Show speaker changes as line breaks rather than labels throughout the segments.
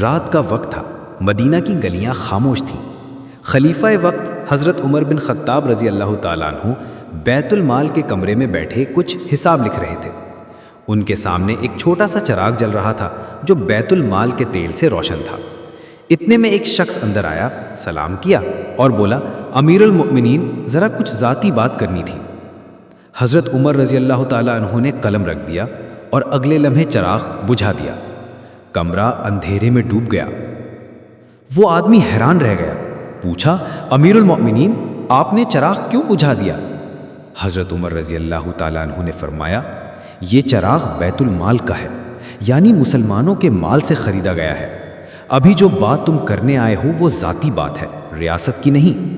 رات کا وقت تھا، مدینہ کی گلیاں خاموش تھیں۔ خلیفہ وقت حضرت عمر بن خطاب رضی اللہ تعالیٰ عنہ بیت المال کے کمرے میں بیٹھے کچھ حساب لکھ رہے تھے۔ ان کے سامنے ایک چھوٹا سا چراغ جل رہا تھا جو بیت المال کے تیل سے روشن تھا۔ اتنے میں ایک شخص اندر آیا، سلام کیا اور بولا، امیر المؤمنین، ذرا کچھ ذاتی بات کرنی تھی۔ حضرت عمر رضی اللہ تعالیٰ عنہ نے قلم رکھ دیا اور اگلے لمحے چراغ بجھا دیا۔ کمرہ اندھیرے میں ڈوب گیا۔ وہ آدمی حیران رہ گیا، پوچھا، امیر المؤمنین، آپ نے چراغ کیوں بجھا دیا؟ حضرت عمر رضی اللہ تعالیٰ عنہ نے فرمایا، یہ چراغ بیت المال کا ہے، یعنی مسلمانوں کے مال سے خریدا گیا ہے۔ ابھی جو بات تم کرنے آئے ہو وہ ذاتی بات ہے، ریاست کی نہیں۔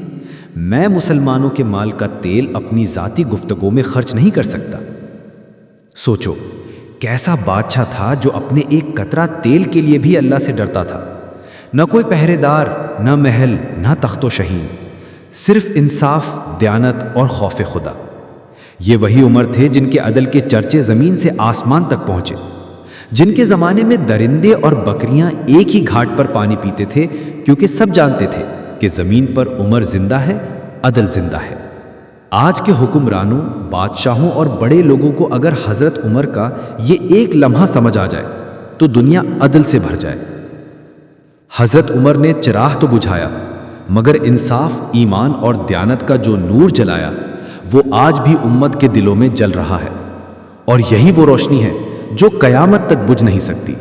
میں مسلمانوں کے مال کا تیل اپنی ذاتی گفتگو میں خرچ نہیں کر سکتا۔ سوچو، کیسا بادشاہ تھا جو اپنے ایک قطرہ تیل کے لیے بھی اللہ سے ڈرتا تھا۔ نہ کوئی پہرے دار، نہ محل، نہ تخت و شہین، صرف انصاف، دیانت اور خوف خدا۔ یہ وہی عمر تھے جن کے عدل کے چرچے زمین سے آسمان تک پہنچے، جن کے زمانے میں درندے اور بکریاں ایک ہی گھاٹ پر پانی پیتے تھے، کیونکہ سب جانتے تھے کہ زمین پر عمر زندہ ہے، عدل زندہ ہے۔ آج کے حکمرانوں، بادشاہوں اور بڑے لوگوں کو اگر حضرت عمر کا یہ ایک لمحہ سمجھ آ جائے تو دنیا عدل سے بھر جائے۔ حضرت عمر نے چراغ تو بجھایا، مگر انصاف، ایمان اور دیانت کا جو نور جلایا وہ آج بھی امت کے دلوں میں جل رہا ہے، اور یہی وہ روشنی ہے جو قیامت تک بجھ نہیں سکتی۔